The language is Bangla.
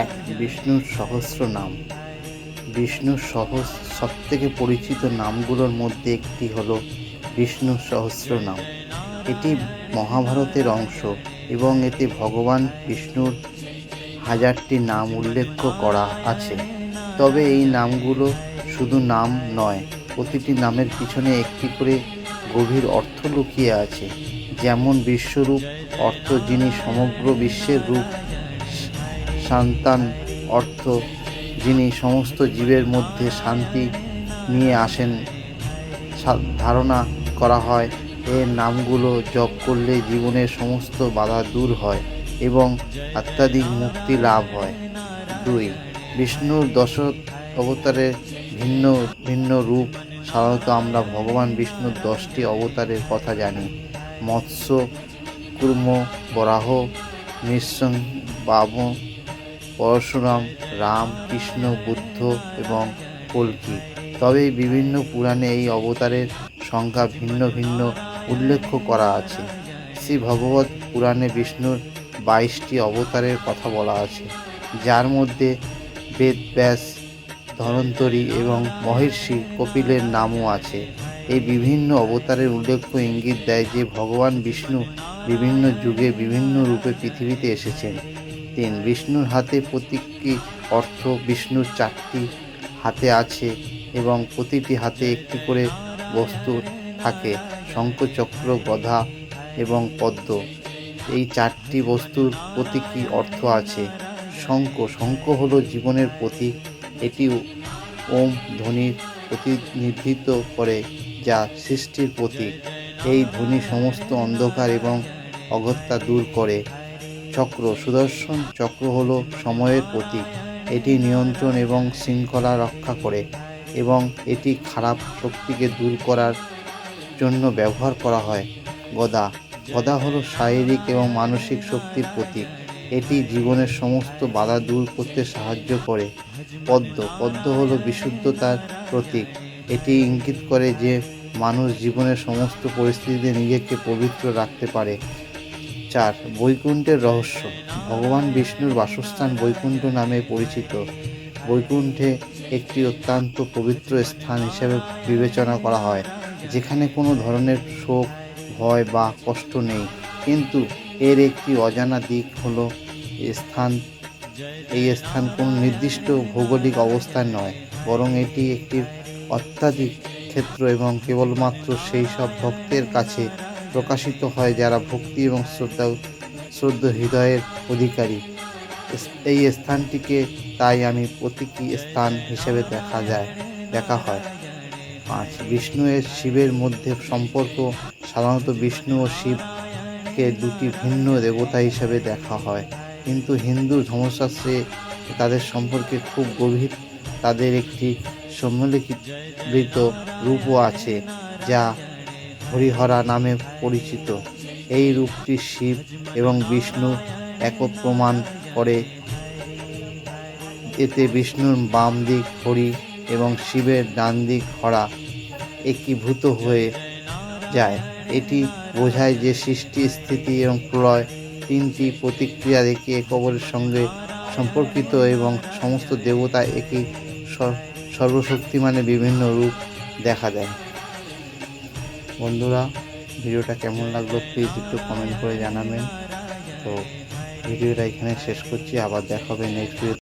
এক, বিষ্ণুর সহস্র নাম। বিষ্ণুর সবথেকে পরিচিত নামগুলোর মধ্যে একটি হল বিষ্ণু সহস্র নাম। এটি মহাভারতের অংশ এবং এতে ভগবান বিষ্ণুর 1000টি নাম উল্লেখ করা আছে। তবে এই নামগুলো শুধু নাম নয়, প্রতিটি নামের পিছনে একটি করে গভীর অর্থ লুকিয়ে আছে। যেমন বিশ্বরূপ অর্থ যিনি সমগ্র বিশ্বের রূপ, শান্তান অর্থ যিনি সমস্ত জীবের মধ্যে শান্তি নিয়ে আসেন। ধারণা করা হয় এর নামগুলো জপ করলে জীবনের সমস্ত বাধা দূর হয় এবং আধ্যাত্মিক মুক্তি লাভ হয়। 2, বিষ্ণুর 10 অবতারের ভিন্ন ভিন্ন রূপ। সাধারণত আমরা ভগবান বিষ্ণুর 10টি অবতারের কথা জানি: মৎস্য, কুর্ম, বরাহ, নৃসিংহ, বামন, পরশুরাম, রাম, কৃষ্ণ, বুদ্ধ এবং কল্কি। তবে বিভিন্ন পুরাণে এই অবতারের সংখ্যা ভিন্ন ভিন্ন উল্লেখ করা আছে। শ্রী ভগবত পুরাণে বিষ্ণুর 22টি অবতারের কথা বলা আছে, যার মধ্যে বেদব্যাস, ধন্বন্তরী এবং মহর্ষি কপিলের নামও আছে। এই বিভিন্ন অবতারের উল্লেখ ইঙ্গিত দেয় যে ভগবান বিষ্ণু বিভিন্ন যুগে বিভিন্ন রূপে পৃথিবীতে এসেছেন। 3, বিষ্ণুর হাতে প্রতীকী অর্থ। বিষ্ণুর 4টি হাতে আছে এবং প্রতিটি হাতে একটি করে বস্তু থাকে: শঙ্খ, চক্র, গদা এবং পদ্ম। এই 4টি বস্তুর প্রতীকী অর্থ আছে। শঙ্খ হলো জীবনের প্রতীক। এটি ওম ধ্বনির প্রতিনিধিত্ব করে, যা সৃষ্টির প্রতীক। এই ধ্বনি সমস্ত অন্ধকার এবং অজ্ঞতা দূর করে। সুদর্শন চক্র হলো সময়ের প্রতীক। এটি নিয়ন্ত্রণ এবং শৃঙ্খলা রক্ষা করে এবং এটি খারাপ শক্তিকে দূর করার জন্য ব্যবহার করা হয়। গদা হলো শারীরিক এবং মানসিক শক্তির প্রতীক। এটি জীবনের সমস্ত বাধা দূর করতে সাহায্য করে। পদ্ম হলো বিশুদ্ধতার প্রতীক। এটি ইঙ্গিত করে যে মানুষ জীবনের সমস্ত পরিস্থিতিতে নিজেকে পবিত্র রাখতে পারে। 4, বৈকুণ্ঠের রহস্য। ভগবান বিষ্ণুর বাসস্থান বৈকুণ্ঠ নামে পরিচিত। বৈকুণ্ঠে একটি অত্যন্ত পবিত্র স্থান হিসেবে বিবেচনা করা হয়, যেখানে কোনো ধরনের শোক, ভয় বা কষ্ট নেই। কিন্তু এর একটি অজানা দিক হলো এই স্থান কোনো নির্দিষ্ট ভৌগোলিক অবস্থান নয়, বরং এটি একটি আধ্যাত্মিক ক্ষেত্র এবং কেবলমাত্র সেই সব ভক্তের কাছে প্রকাশিত হয় যারা ভক্তি এবং শ্রদ্ধা হৃদয়ের অধিকারী। এই স্থানটিকে তাই আমি প্রতীকী স্থান হিসেবে দেখা হয়। 5, বিষ্ণু ও শিবের মধ্যে সম্পর্ক। সাধারণত বিষ্ণু ও শিবকে দুটি ভিন্ন দেবতা হিসেবে দেখা হয়, কিন্তু হিন্দু ধর্মশাস্ত্রে তাদের সম্পর্কে খুব গভীর। তাদের একটি সম্মিলিত রূপও আছে, যা হরিহরা নামে পরিচিত। এই রূপটি শিব এবং বিষ্ণু একত্র প্রমাণ করে। এতে বিষ্ণুর বাম দিক হরি এবং শিবের ডান দিক হরা একীভূত হয়ে যায়। এটি বোঝায় যে সৃষ্টি, স্থিতি এবং প্রলয় 3টি প্রতিক্রিয়া একে অপরের সঙ্গে সম্পর্কিত এবং সমস্ত দেবতা একই সর্বশক্তিমানের বিভিন্ন রূপ দেখা দেয়। বন্ধুরা, ভিডিওটা কেমন লাগলো প্লিজ একটু কমেন্ট করে জানাবেন। তো ভিডিওটা এখানে শেষ করছি, আবার দেখা হবে নেক্সট ভিডিও।